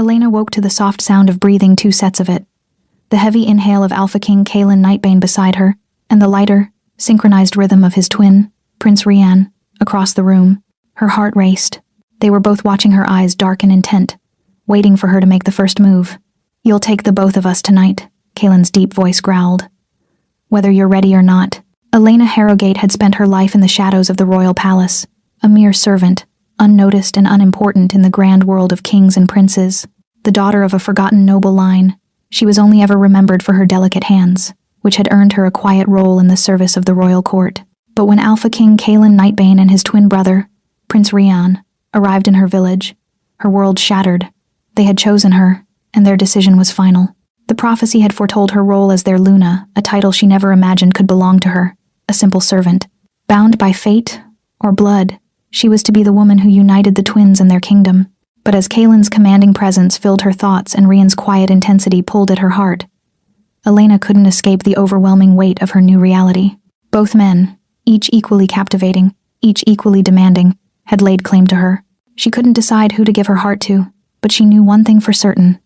Elena woke to the soft sound of breathing, two sets of it. The heavy inhale of Alpha King Kaelin Nightbane beside her, and the lighter, synchronized rhythm of his twin, Prince Rian, across the room. Her heart raced. They were both watching her eyes dark and intent, waiting for her to make the first move. "You'll take the both of us tonight," Kaelin's deep voice growled. "Whether you're ready or not." Elena Harrogate had spent her life in the shadows of the royal palace, a mere servant, unnoticed and unimportant in the grand world of kings and princes. The daughter of a forgotten noble line, she was only ever remembered for her delicate hands, which had earned her a quiet role in the service of the royal court. But when Alpha King Kaelin Nightbane and his twin brother, Prince Rian, arrived in her village, her world shattered. They had chosen her, and their decision was final. The prophecy had foretold her role as their Luna, a title she never imagined could belong to her, a simple servant. Bound by fate or blood, she was to be the woman who united the twins and their kingdom. But as Kaelin's commanding presence filled her thoughts and Rian's quiet intensity pulled at her heart, Elena couldn't escape the overwhelming weight of her new reality. Both men, each equally captivating, each equally demanding, had laid claim to her. She couldn't decide who to give her heart to, but she knew one thing for certain: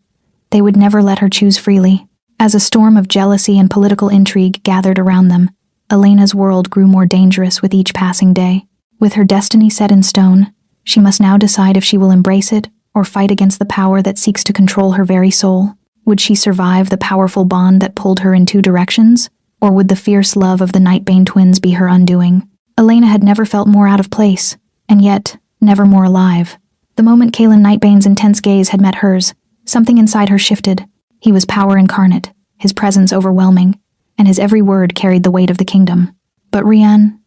they would never let her choose freely. As a storm of jealousy and political intrigue gathered around them, Elena's world grew more dangerous with each passing day. With her destiny set in stone, she must now decide if she will embrace it or fight against the power that seeks to control her very soul. Would she survive the powerful bond that pulled her in two directions, or would the fierce love of the Nightbane twins be her undoing? Elena had never felt more out of place, and yet never more alive. The moment Kaelin Nightbane's intense gaze had met hers, something inside her shifted. He was power incarnate, his presence overwhelming, and his every word carried the weight of the kingdom. But Rian,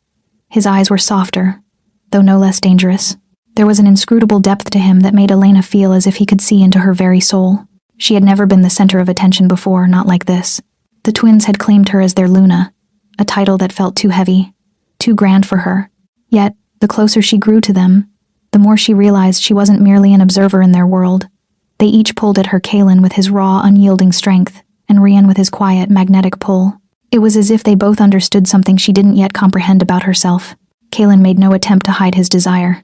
his eyes were softer, though no less dangerous. There was an inscrutable depth to him that made Elena feel as if he could see into her very soul. She had never been the center of attention before, not like this. The twins had claimed her as their Luna, a title that felt too heavy, too grand for her. Yet, the closer she grew to them, the more she realized she wasn't merely an observer in their world. They each pulled at her, Kaelin with his raw, unyielding strength, and Rian with his quiet, magnetic pull. It was as if they both understood something she didn't yet comprehend about herself. Kaelin made no attempt to hide his desire.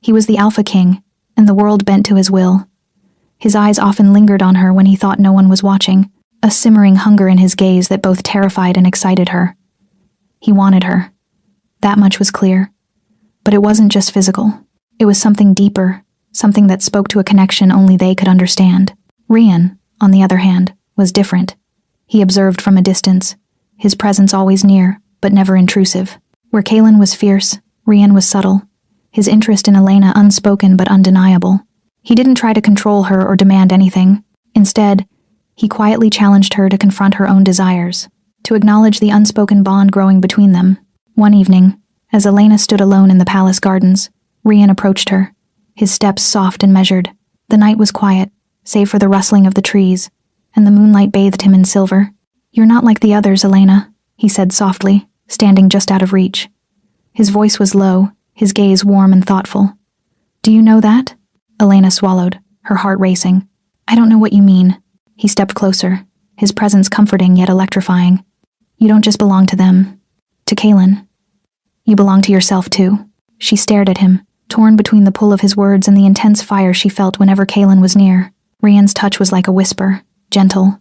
He was the Alpha King, and the world bent to his will. His eyes often lingered on her when he thought no one was watching, a simmering hunger in his gaze that both terrified and excited her. He wanted her. That much was clear. But it wasn't just physical. It was something deeper, something that spoke to a connection only they could understand. Rian, on the other hand, was different. He observed from a distance, his presence always near, but never intrusive. Where Kaelin was fierce, Rian was subtle, his interest in Elena unspoken but undeniable. He didn't try to control her or demand anything. Instead, he quietly challenged her to confront her own desires, to acknowledge the unspoken bond growing between them. One evening, as Elena stood alone in the palace gardens, Rian approached her, his steps soft and measured. The night was quiet, save for the rustling of the trees, and the moonlight bathed him in silver. "You're not like the others, Elena," he said softly, standing just out of reach. His voice was low, his gaze warm and thoughtful. "Do you know that?" Elena swallowed, her heart racing. "I don't know what you mean." He stepped closer, his presence comforting yet electrifying. "You don't just belong to them, to Kaelin. You belong to yourself too." She stared at him, torn between the pull of his words and the intense fire she felt whenever Kaelin was near. Rian's touch was like a whisper, gentle,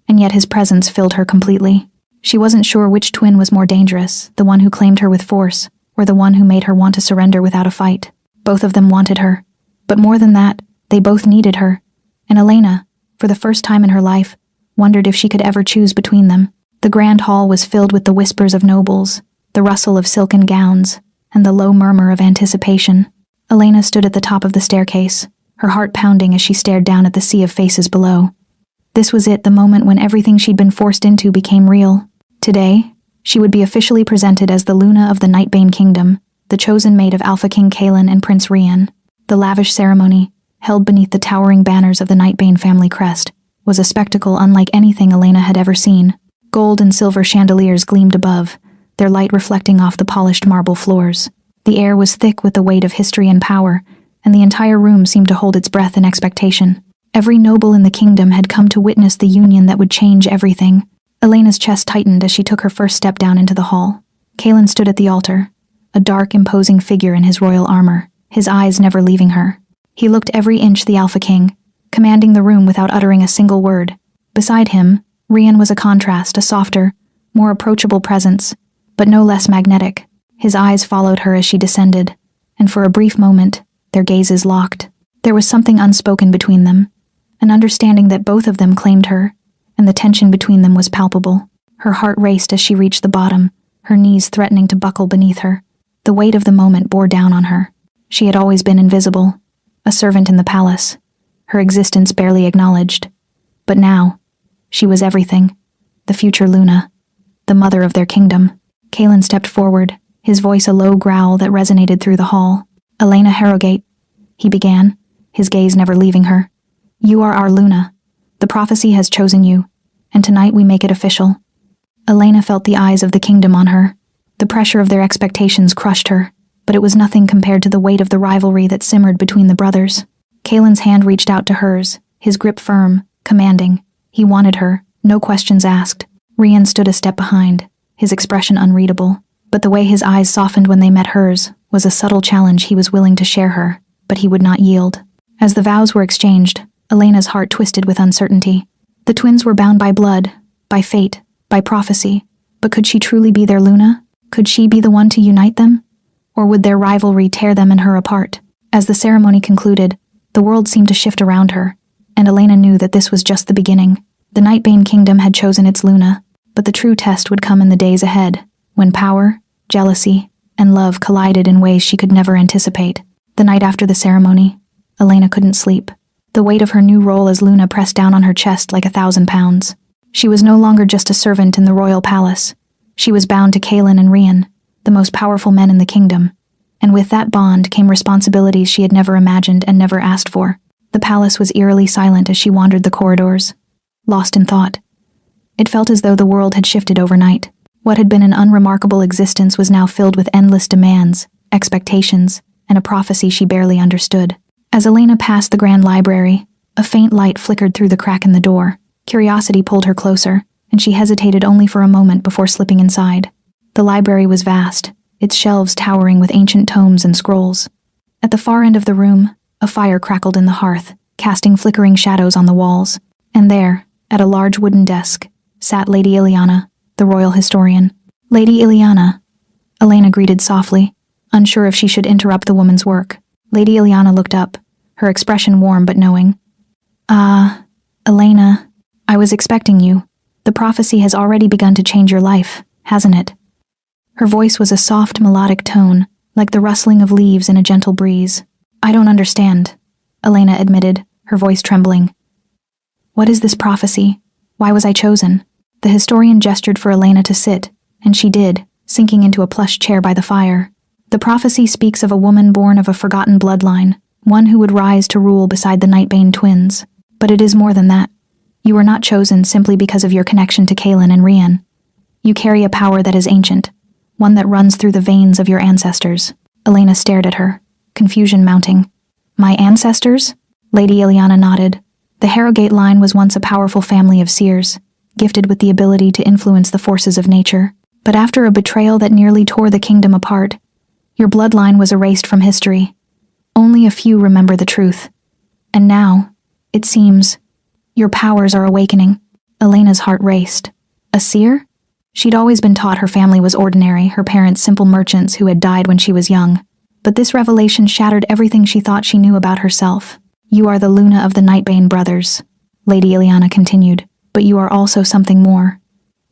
and yet his presence filled her completely. She wasn't sure which twin was more dangerous, the one who claimed her with force, or the one who made her want to surrender without a fight. Both of them wanted her, but more than that, they both needed her. And Elena, for the first time in her life, wondered if she could ever choose between them. The grand hall was filled with the whispers of nobles, the rustle of silken gowns, and the low murmur of anticipation. Elena stood at the top of the staircase, her heart pounding as she stared down at the sea of faces below. This was it, the moment when everything she'd been forced into became real. Today, she would be officially presented as the Luna of the Nightbane Kingdom, the chosen mate of Alpha King Kaelin and Prince Rian. The lavish ceremony, held beneath the towering banners of the Nightbane family crest, was a spectacle unlike anything Elena had ever seen. Gold and silver chandeliers gleamed above, their light reflecting off the polished marble floors. The air was thick with the weight of history and power, and the entire room seemed to hold its breath in expectation. Every noble in the kingdom had come to witness the union that would change everything. Elena's chest tightened as she took her first step down into the hall. Kaelin stood at the altar, a dark, imposing figure in his royal armor, his eyes never leaving her. He looked every inch the Alpha King, commanding the room without uttering a single word. Beside him, Rian was a contrast, a softer, more approachable presence, but no less magnetic. His eyes followed her as she descended, and for a brief moment, their gazes locked. There was something unspoken between them, an understanding that both of them claimed her, and the tension between them was palpable. Her heart raced as she reached the bottom, her knees threatening to buckle beneath her. The weight of the moment bore down on her. She had always been invisible, a servant in the palace, her existence barely acknowledged. But now, she was everything. The future Luna, the mother of their kingdom. Kalen stepped forward, his voice a low growl that resonated through the hall. "Elena Harrogate," he began, his gaze never leaving her. "You are our Luna. The prophecy has chosen you, and tonight we make it official." Elena felt the eyes of the kingdom on her. The pressure of their expectations crushed her, but it was nothing compared to the weight of the rivalry that simmered between the brothers. Kalen's hand reached out to hers, his grip firm, commanding. He wanted her, no questions asked. Rian stood a step behind, his expression unreadable, but the way his eyes softened when they met hers was a subtle challenge. He was willing to share her, but he would not yield. As the vows were exchanged, Elena's heart twisted with uncertainty. The twins were bound by blood, by fate, by prophecy, but could she truly be their Luna? Could she be the one to unite them? Or would their rivalry tear them and her apart? As the ceremony concluded, the world seemed to shift around her, and Elena knew that this was just the beginning. The Nightbane Kingdom had chosen its Luna, but the true test would come in the days ahead, when power, jealousy, and love collided in ways she could never anticipate. The night after the ceremony, Elena couldn't sleep. The weight of her new role as Luna pressed down on her chest like 1,000 pounds. She was no longer just a servant in the royal palace. She was bound to Kalen and Rian, the most powerful men in the kingdom. And with that bond came responsibilities she had never imagined and never asked for. The palace was eerily silent as she wandered the corridors, lost in thought. It felt as though the world had shifted overnight. What had been an unremarkable existence was now filled with endless demands, expectations, and a prophecy she barely understood. As Elena passed the grand library, a faint light flickered through the crack in the door. Curiosity pulled her closer, and she hesitated only for a moment before slipping inside. The library was vast, its shelves towering with ancient tomes and scrolls. At the far end of the room, a fire crackled in the hearth, casting flickering shadows on the walls. And there, at a large wooden desk, sat Lady Ileana, the royal historian. "Lady Ileana," Elena greeted softly, unsure if she should interrupt the woman's work. Lady Ileana looked up, her expression warm but knowing. Elena, I was expecting you. The prophecy has already begun to change your life, hasn't it?" Her voice was a soft, melodic tone, like the rustling of leaves in a gentle breeze. "I don't understand," Elena admitted, her voice trembling. "What is this prophecy? Why was I chosen?" The historian gestured for Elena to sit, and she did, sinking into a plush chair by the fire. "The prophecy speaks of a woman born of a forgotten bloodline, one who would rise to rule beside the Nightbane twins. But it is more than that. You were not chosen simply because of your connection to Kalen and Rian. You carry a power that is ancient, one that runs through the veins of your ancestors." Elena stared at her, confusion mounting. "My ancestors?" Lady Ileana nodded. The Harrogate line was once a powerful family of seers, gifted with the ability to influence the forces of nature. But after a betrayal that nearly tore the kingdom apart, your bloodline was erased from history. Only a few remember the truth. And now, it seems, your powers are awakening. Elena's heart raced. A seer? She'd always been taught her family was ordinary, her parents simple merchants who had died when she was young. But this revelation shattered everything she thought she knew about herself. "You are the Luna of the Nightbane brothers," Lady Ileana continued, "but you are also something more.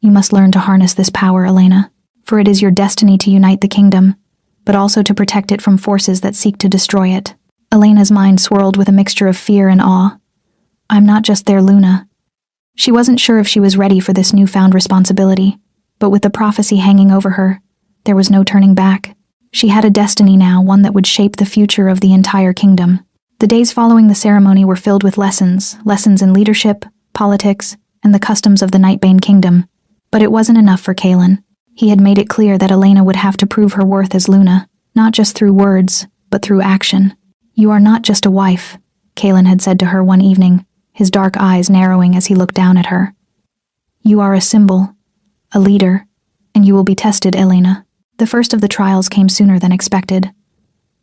You must learn to harness this power, Elena, for it is your destiny to unite the kingdom, but also to protect it from forces that seek to destroy it." Elena's mind swirled with a mixture of fear and awe. "I'm not just their Luna." She wasn't sure if she was ready for this newfound responsibility, but with the prophecy hanging over her, there was no turning back. She had a destiny now, one that would shape the future of the entire kingdom. The days following the ceremony were filled with lessons in leadership, politics, and the customs of the Nightbane Kingdom. But it wasn't enough for Kalen. He had made it clear that Elena would have to prove her worth as Luna, not just through words, but through action. "You are not just a wife," Kalen had said to her one evening, his dark eyes narrowing as he looked down at her. "You are a symbol, a leader, and you will be tested, Elena." The first of the trials came sooner than expected.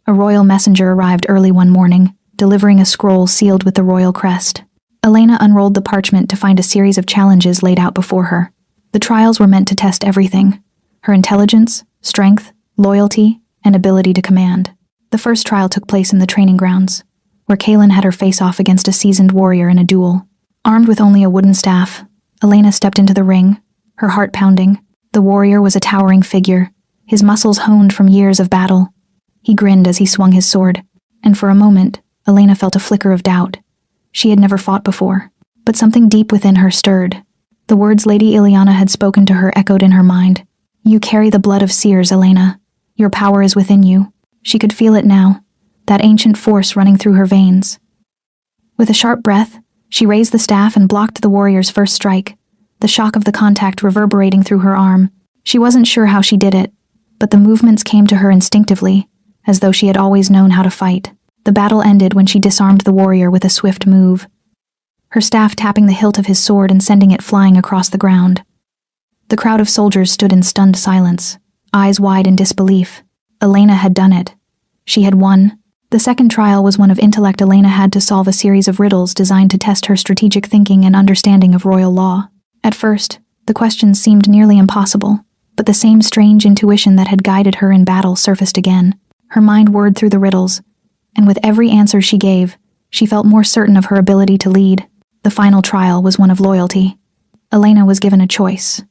A royal messenger arrived early one morning, delivering a scroll sealed with the royal crest. Elena unrolled the parchment to find a series of challenges laid out before her. The trials were meant to test everything: her intelligence, strength, loyalty, and ability to command. The first trial took place in the training grounds, where Kaelin had her face off against a seasoned warrior in a duel. Armed with only a wooden staff, Elena stepped into the ring, her heart pounding. The warrior was a towering figure, his muscles honed from years of battle. He grinned as he swung his sword, and for a moment, Elena felt a flicker of doubt. She had never fought before, but something deep within her stirred. The words Lady Ileana had spoken to her echoed in her mind. "You carry the blood of seers, Elena. Your power is within you." She could feel it now, that ancient force running through her veins. With a sharp breath, she raised the staff and blocked the warrior's first strike, the shock of the contact reverberating through her arm. She wasn't sure how she did it, but the movements came to her instinctively, as though she had always known how to fight. The battle ended when she disarmed the warrior with a swift move, her staff tapping the hilt of his sword and sending it flying across the ground. The crowd of soldiers stood in stunned silence, eyes wide in disbelief. Elena had done it. She had won. The second trial was one of intellect. Elena had to solve a series of riddles designed to test her strategic thinking and understanding of royal law. At first, the questions seemed nearly impossible, but the same strange intuition that had guided her in battle surfaced again. Her mind whirred through the riddles, and with every answer she gave, she felt more certain of her ability to lead. The final trial was one of loyalty. Elena was given a choice.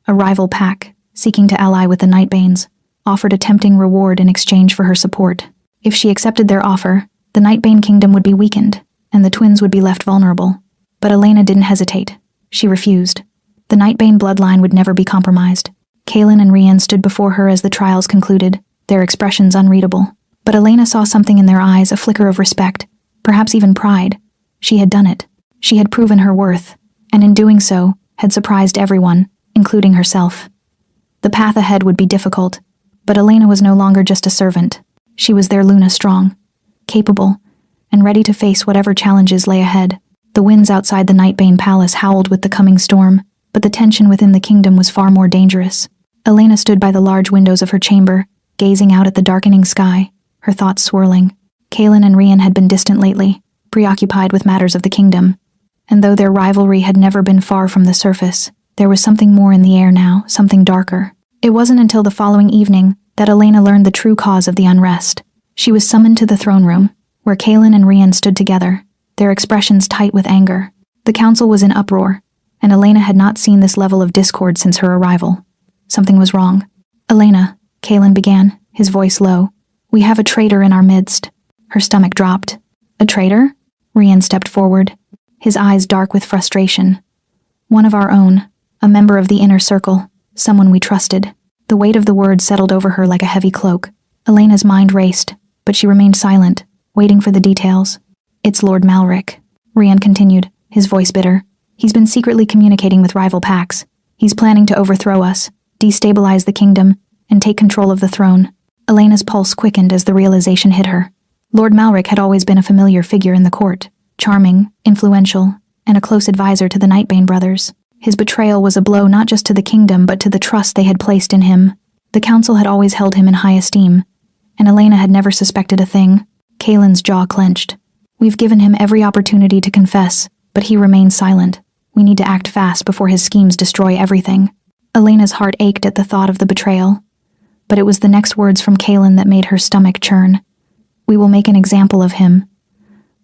A rival pack, seeking to ally with the Nightbanes, offered a tempting reward in exchange for her support. If she accepted their offer, the Nightbane kingdom would be weakened, and the twins would be left vulnerable. But Elena didn't hesitate. She refused. The Nightbane bloodline would never be compromised. Kaelin and Rian stood before her as the trials concluded, their expressions unreadable. But Elena saw something in their eyes, a flicker of respect, perhaps even pride. She had done it. She had proven her worth, and in doing so, had surprised everyone, including herself. The path ahead would be difficult, but Elena was no longer just a servant. She was their Luna strong, capable, and ready to face whatever challenges lay ahead. The winds outside the Nightbane Palace howled with the coming storm, but the tension within the kingdom was far more dangerous. Elena stood by the large windows of her chamber, gazing out at the darkening sky, her thoughts swirling. Kaelin and Rian had been distant lately, preoccupied with matters of the kingdom. And though their rivalry had never been far from the surface, there was something more in the air now, something darker. It wasn't until the following evening that Elena learned the true cause of the unrest. She was summoned to the throne room, where Kaelin and Rian stood together, their expressions tight with anger. The council was in uproar, and Elena had not seen this level of discord since her arrival. Something was wrong. "Elena," Kaelin began, his voice low, "we have a traitor in our midst." Her stomach dropped. "A traitor?" Rian stepped forward, his eyes dark with frustration. "One of our own, a member of the inner circle, someone we trusted." The weight of the words settled over her like a heavy cloak. Elena's mind raced, but she remained silent, waiting for the details. "It's Lord Malric," Rian continued, his voice bitter. "He's been secretly communicating with rival packs. He's planning to overthrow us, destabilize the kingdom, and take control of the throne." Elena's pulse quickened as the realization hit her. Lord Malric had always been a familiar figure in the court, charming, influential, and a close advisor to the Nightbane brothers. His betrayal was a blow not just to the kingdom but to the trust they had placed in him. The council had always held him in high esteem, and Elena had never suspected a thing. Kaelin's jaw clenched. "We've given him every opportunity to confess, but he remains silent. We need to act fast before his schemes destroy everything." Elena's heart ached at the thought of the betrayal, but it was the next words from Kaelin that made her stomach churn. "We will make an example of him.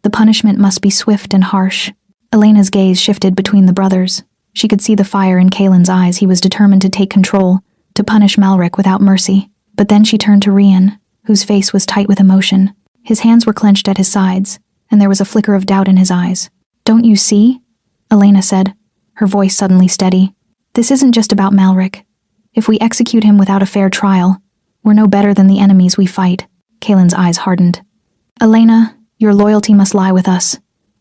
The punishment must be swift and harsh." Elena's gaze shifted between the brothers. She could see the fire in Kaelin's eyes. He was determined to take control, to punish Malric without mercy. But then she turned to Rian, whose face was tight with emotion. His hands were clenched at his sides, and there was a flicker of doubt in his eyes. "Don't you see?" Elena said, her voice suddenly steady. "This isn't just about Malric. If we execute him without a fair trial, we're no better than the enemies we fight." Kaelin's eyes hardened. "Elena, your loyalty must lie with us.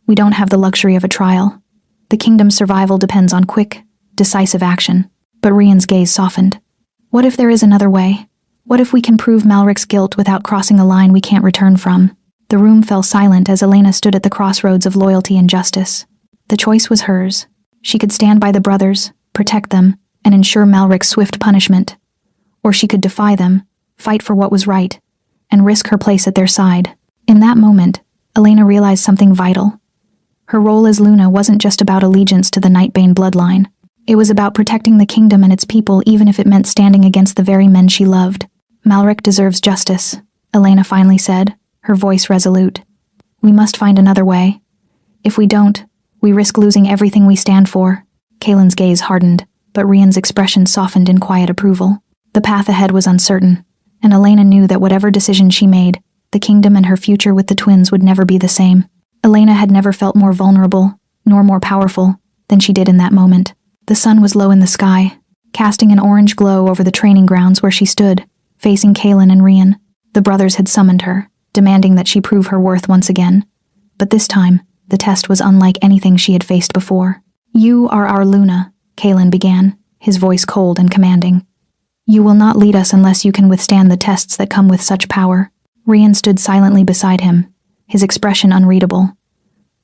We don't have the luxury of a trial. The kingdom's survival depends on quick, decisive action." But Rian's gaze softened. "What if there is another way? What if we can prove Malric's guilt without crossing a line we can't return from?" The room fell silent as Elena stood at the crossroads of loyalty and justice. The choice was hers. She could stand by the brothers, protect them, and ensure Malric's swift punishment. Or she could defy them, fight for what was right, and risk her place at their side. In that moment, Elena realized something vital. Her role as Luna wasn't just about allegiance to the Nightbane bloodline. It was about protecting the kingdom and its people, even if it meant standing against the very men she loved. Malric deserves justice, Elena finally said, her voice resolute. We must find another way. If we don't, we risk losing everything we stand for. Kaelin's gaze hardened, but Rian's expression softened in quiet approval. The path ahead was uncertain, and Elena knew that whatever decision she made, the kingdom and her future with the twins would never be the same. Elena had never felt more vulnerable, nor more powerful, than she did in that moment. The sun was low in the sky, casting an orange glow over the training grounds where she stood, facing Kaelin and Rian. The brothers had summoned her, demanding that she prove her worth once again. But this time, the test was unlike anything she had faced before. You are our Luna, Kaelin began, his voice cold and commanding. You will not lead us unless you can withstand the tests that come with such power. Rian stood silently beside him, his expression unreadable.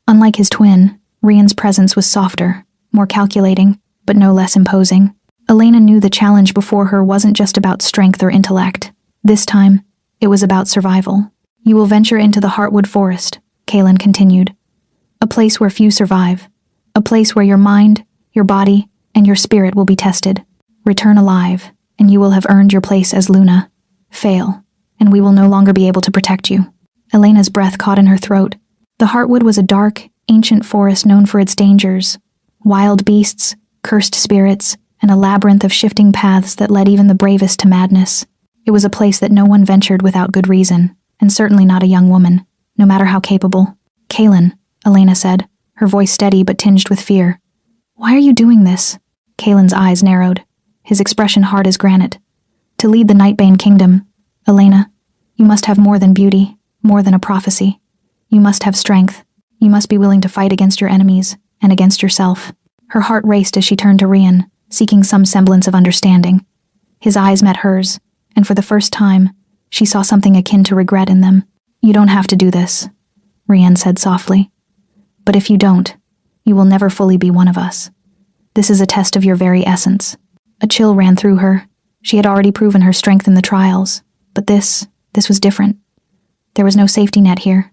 Unlike his twin, Rian's presence was softer, more calculating, but no less imposing. Elena knew the challenge before her wasn't just about strength or intellect. This time, it was about survival. You will venture into the Heartwood Forest, Kaelin continued. A place where few survive. A place where your mind, your body, and your spirit will be tested. Return alive, and you will have earned your place as Luna. Fail, and we will no longer be able to protect you. Elena's breath caught in her throat. The Heartwood was a dark, ancient forest known for its dangers. Wild beasts, cursed spirits, and a labyrinth of shifting paths that led even the bravest to madness. It was a place that no one ventured without good reason, and certainly not a young woman, no matter how capable. Kaelin, Elena said, her voice steady but tinged with fear. Why are you doing this? Kaelin's eyes narrowed, his expression hard as granite. To lead the Nightbane kingdom, Elena, you must have more than beauty, more than a prophecy. You must have strength. You must be willing to fight against your enemies, and against yourself. Her heart raced as she turned to Rian, seeking some semblance of understanding. His eyes met hers, and for the first time, she saw something akin to regret in them. You don't have to do this, Rian said softly. But if you don't, you will never fully be one of us. This is a test of your very essence. A chill ran through her. She had already proven her strength in the trials, but this was different. There was no safety net here.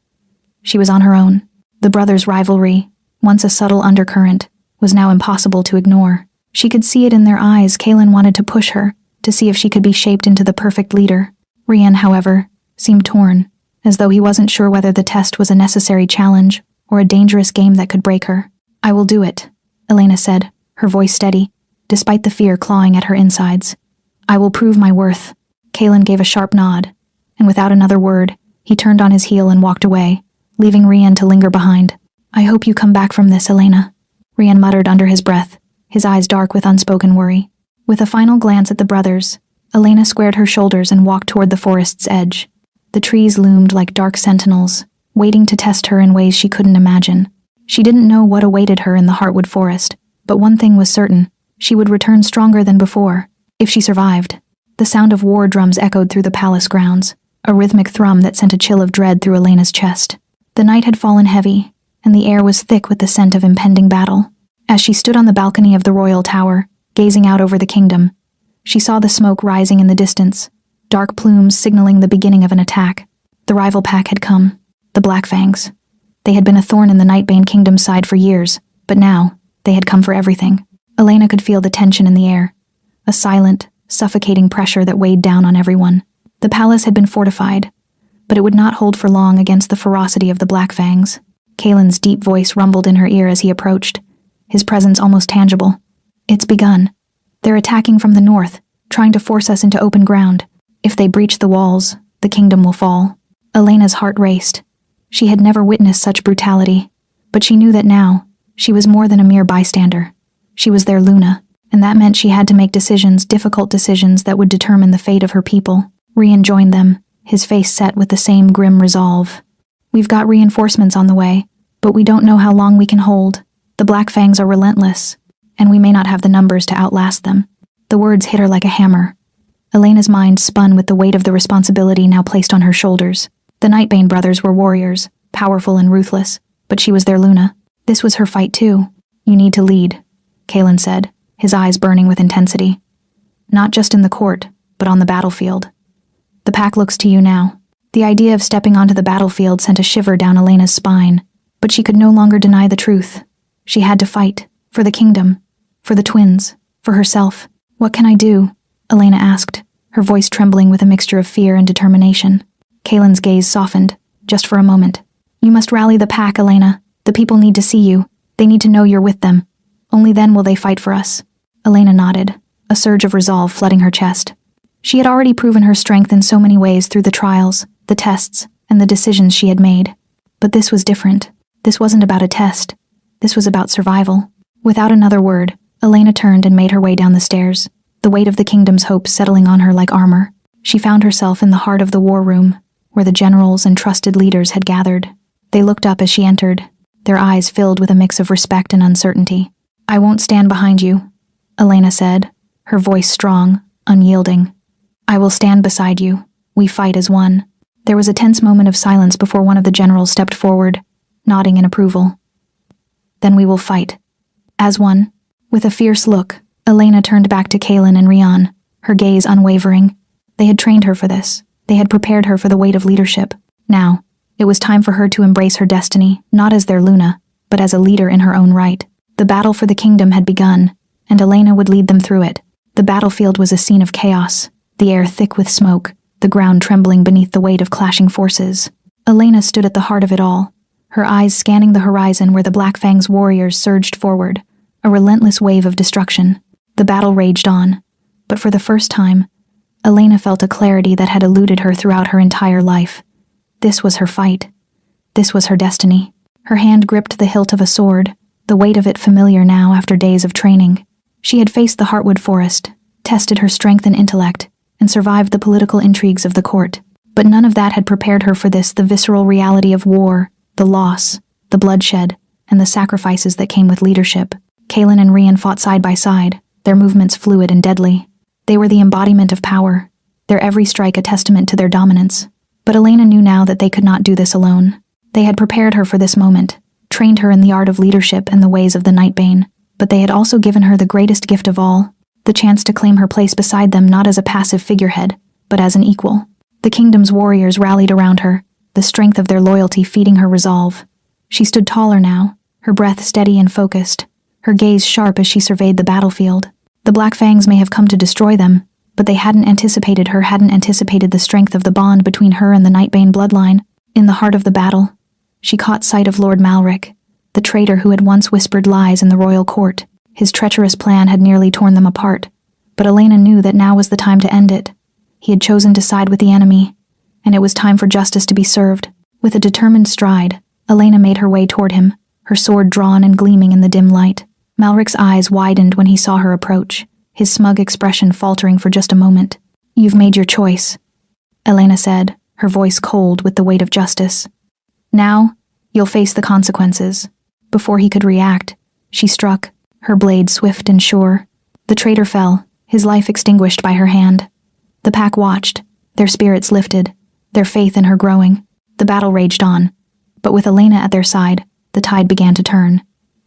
She was on her own. The brothers' rivalry, once a subtle undercurrent, was now impossible to ignore. She could see it in their eyes. Kaelin wanted to push her, to see if she could be shaped into the perfect leader. Rian, however, seemed torn, as though he wasn't sure whether the test was a necessary challenge or a dangerous game that could break her. I will do it, Elena said, her voice steady, despite the fear clawing at her insides. I will prove my worth. Kaelin gave a sharp nod, and without another word, he turned on his heel and walked away, leaving Rian to linger behind. I hope you come back from this, Elena, Rian muttered under his breath, his eyes dark with unspoken worry. With a final glance at the brothers, Elena squared her shoulders and walked toward the forest's edge. The trees loomed like dark sentinels, waiting to test her in ways she couldn't imagine. She didn't know what awaited her in the Heartwood Forest, but one thing was certain: she would return stronger than before, if she survived. The sound of war drums echoed through the palace grounds, a rhythmic thrum that sent a chill of dread through Elena's chest. The night had fallen heavy, and the air was thick with the scent of impending battle. As she stood on the balcony of the royal tower, gazing out over the kingdom, she saw the smoke rising in the distance, dark plumes signaling the beginning of an attack. The rival pack had come, the Blackfangs. They had been a thorn in the Nightbane kingdom's side for years, but now, they had come for everything. Elena could feel the tension in the air, a silent, suffocating pressure that weighed down on everyone. The palace had been fortified, but it would not hold for long against the ferocity of the Blackfangs. Kaelin's deep voice rumbled in her ear as he approached, his presence almost tangible. It's begun. They're attacking from the north, trying to force us into open ground. If they breach the walls, the kingdom will fall. Elena's heart raced. She had never witnessed such brutality, but she knew that now, she was more than a mere bystander. She was their Luna, and that meant she had to make decisions, difficult decisions that would determine the fate of her people. Rian joined them, his face set with the same grim resolve. We've got reinforcements on the way, but we don't know how long we can hold. The Blackfangs are relentless, and we may not have the numbers to outlast them. The words hit her like a hammer. Elena's mind spun with the weight of the responsibility now placed on her shoulders. The Nightbane brothers were warriors, powerful and ruthless, but she was their Luna. This was her fight too. You need to lead, Kaelin said, his eyes burning with intensity. Not just in the court, but on the battlefield. The pack looks to you now. The idea of stepping onto the battlefield sent a shiver down Elena's spine, but she could no longer deny the truth. She had to fight, for the kingdom, for the twins, for herself. "What can I do?" Elena asked, her voice trembling with a mixture of fear and determination. Kaelin's gaze softened, just for a moment. "You must rally the pack, Elena. The people need to see you. They need to know you're with them. Only then will they fight for us." Elena nodded, a surge of resolve flooding her chest. She had already proven her strength in so many ways through the trials, the tests, and the decisions she had made. But this was different. This wasn't about a test. This was about survival. Without another word, Elena turned and made her way down the stairs, the weight of the kingdom's hopes settling on her like armor. She found herself in the heart of the war room, where the generals and trusted leaders had gathered. They looked up as she entered, their eyes filled with a mix of respect and uncertainty. "I won't stand behind you," Elena said, her voice strong, unyielding. "I will stand beside you. We fight as one." There was a tense moment of silence before one of the generals stepped forward, nodding in approval. "Then we will fight. As one." With a fierce look, Elena turned back to Kaelin and Rian, her gaze unwavering. They had trained her for this. They had prepared her for the weight of leadership. Now, it was time for her to embrace her destiny, not as their Luna, but as a leader in her own right. The battle for the kingdom had begun, and Elena would lead them through it. The battlefield was a scene of chaos, the air thick with smoke, the ground trembling beneath the weight of clashing forces. Elena stood at the heart of it all, her eyes scanning the horizon where the Black Fang's warriors surged forward, a relentless wave of destruction. The battle raged on, but for the first time, Elena felt a clarity that had eluded her throughout her entire life. This was her fight. This was her destiny. Her hand gripped the hilt of a sword, the weight of it familiar now after days of training. She had faced the Heartwood Forest, tested her strength and intellect, and survived the political intrigues of the court. But none of that had prepared her for this, the visceral reality of war, the loss, the bloodshed, and the sacrifices that came with leadership. Kaelin and Rian fought side by side, their movements fluid and deadly. They were the embodiment of power, their every strike a testament to their dominance. But Elena knew now that they could not do this alone. They had prepared her for this moment, trained her in the art of leadership and the ways of the Nightbane, but they had also given her the greatest gift of all, the chance to claim her place beside them not as a passive figurehead, but as an equal. The kingdom's warriors rallied around her, the strength of their loyalty feeding her resolve. She stood taller now, her breath steady and focused, her gaze sharp as she surveyed the battlefield. The Black Fangs may have come to destroy them, but they hadn't anticipated the strength of the bond between her and the Nightbane bloodline. In the heart of the battle, she caught sight of Lord Malric, the traitor who had once whispered lies in the royal court. His treacherous plan had nearly torn them apart, but Elena knew that now was the time to end it. He had chosen to side with the enemy, and it was time for justice to be served. With a determined stride, Elena made her way toward him, her sword drawn and gleaming in the dim light. Malric's eyes widened when he saw her approach, his smug expression faltering for just a moment. "You've made your choice," Elena said, her voice cold with the weight of justice. "Now, you'll face the consequences." Before he could react, she struck, her blade swift and sure. The traitor fell, his life extinguished by her hand. The pack watched, their spirits lifted, their faith in her growing. The battle raged on, but with Elena at their side, the tide began to turn.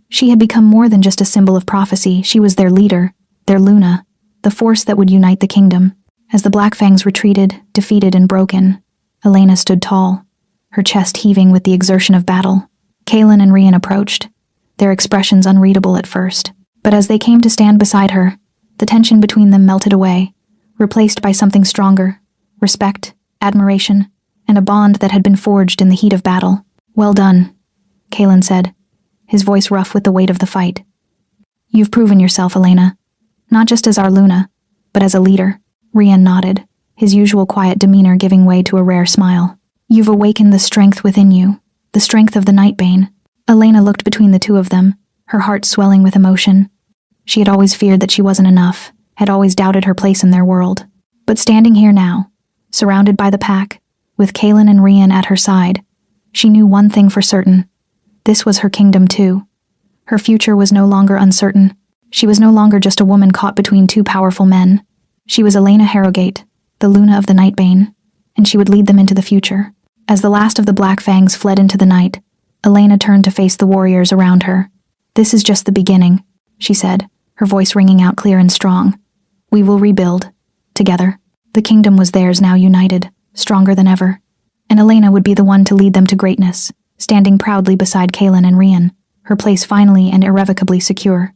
She had become more than just a symbol of prophecy. She was their leader, their Luna, the force that would unite the kingdom. As the Black Fangs retreated, defeated and broken, Elena stood tall, her chest heaving with the exertion of battle. Kaelin and Rian approached, their expressions unreadable at first. But as they came to stand beside her, the tension between them melted away, replaced by something stronger: respect, admiration, and a bond that had been forged in the heat of battle. "Well done," Kaelin said, his voice rough with the weight of the fight. "You've proven yourself, Elena, not just as our Luna, but as a leader." Rian nodded, his usual quiet demeanor giving way to a rare smile. "You've awakened the strength within you, the strength of the Nightbane." Elena looked between the two of them, her heart swelling with emotion. She had always feared that she wasn't enough, had always doubted her place in their world. But standing here now, surrounded by the pack, with Kaelin and Rian at her side, she knew one thing for certain. This was her kingdom too. Her future was no longer uncertain. She was no longer just a woman caught between two powerful men. She was Elena Harrogate, the Luna of the Nightbane, and she would lead them into the future. As the last of the Black Fangs fled into the night, Elena turned to face the warriors around her. "This is just the beginning," she said, her voice ringing out clear and strong. "We will rebuild, together." The kingdom was theirs now, united, stronger than ever. and Elena would be the one to lead them to greatness, standing proudly beside Kaelin and Rian, her place finally and irrevocably secure.